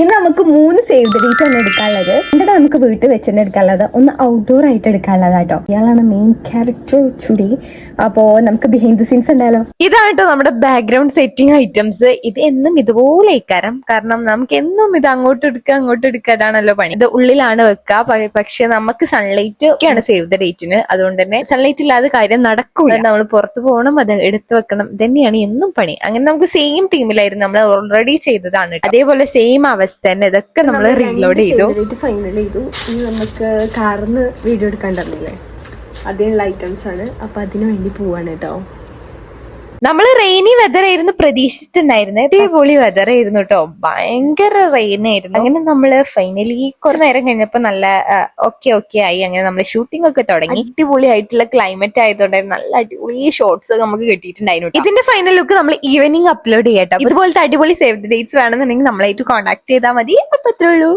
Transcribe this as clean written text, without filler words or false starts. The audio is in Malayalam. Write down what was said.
ഇന്ന് നമുക്ക് 3 സേവ് ദ ഡേറ്റ് ആണ് എടുക്കാനുള്ളത്. എന്നിട്ട് നമുക്ക് വീട്ടിൽ വെച്ചിട്ട് എടുക്കാനുള്ളത്, ഒന്ന് ഔട്ട്ഡോർ ആയിട്ട് എടുക്കാനുള്ളതാട്ടോ. ഇയാളാണ് മെയിൻ ക്യാരക്ടർ ടുഡേ. അപ്പോ നമുക്ക് ബിഹൈൻഡ് ദ സീൻസ് ഉണ്ടായാലോ. ഇതാണ് കേട്ടോ നമ്മുടെ ബാക്ക്ഗ്രൗണ്ട് സെറ്റിംഗ് ഐറ്റംസ്. ഇത് എന്നും ഇതുപോലെ ഇക്കാരം, കാരണം നമുക്ക് എന്നും ഇത് അങ്ങോട്ട് എടുക്കുക അതാണല്ലോ പണി. ഇത് ഉള്ളിലാണ് വെക്കുക. പക്ഷെ നമുക്ക് സൺലൈറ്റ് ഒക്കെയാണ് സേവ് ദ ഡേറ്റിന്. അതുകൊണ്ട് തന്നെ സൺലൈറ്റ് ഇല്ലാതെ കാര്യം നടക്കൂല. നമ്മൾ പുറത്ത് പോകണം, അത് എടുത്തു വെക്കണം, തന്നെയാണ് എന്നും പണി. അങ്ങനെ നമുക്ക് സെയിം തീമിലായിരുന്നു നമ്മൾ ഓൾറെഡി ചെയ്തതാണ്. അതേപോലെ സെയിം അവസ്ഥ തന്നെ ഇതൊക്കെ നമ്മൾ റീലോഡ് ചെയ്തു. ഫൈനൽ ചെയ്തു. ഇനി നമുക്ക് കാറിന്ന് വീഡിയോ എടുക്കാൻ തന്നില്ലേ, അതിനുള്ള ഐറ്റംസ് ആണ്. അപ്പൊ അതിനു വേണ്ടി പോവാണ് കേട്ടോ. നമ്മള് റെയിനി വെതർ ആയിരുന്നു പ്രതീക്ഷിച്ചിട്ടുണ്ടായിരുന്നത്. അടിപൊളി വെതർ ആയിരുന്നു കേട്ടോ, ഭയങ്കര റെയിൻ ആയിരുന്നു. അങ്ങനെ നമ്മള് ഫൈനലി കുറച്ചു നേരം കഴിഞ്ഞപ്പോ നല്ല ഓക്കെ ആയി. അങ്ങനെ നമ്മള് ഷൂട്ടിംഗ് ഒക്കെ തുടങ്ങി. അടിപൊളി ആയിട്ടുള്ള ക്ലൈമറ്റ് ആയതുകൊണ്ട് നല്ല അടിപൊളി ഷോർട്സ് നമുക്ക് കിട്ടിയിട്ടുണ്ടായിരുന്നു. ഇതിന്റെ ഫൈനൽ ലുക്ക് നമ്മൾ ഈവനിങ് അപ്ലോഡ് ചെയ്യട്ടോ. ഇതുപോലത്തെ അടിപൊളി സേവ് ദ ഡേറ്റ്സ് വേണമെന്നുണ്ടെങ്കിൽ നമ്മളായിട്ട് കോൺടാക്ട് ചെയ്താൽ മതി. അപ്പൊ അത്രേ ഉള്ളൂ.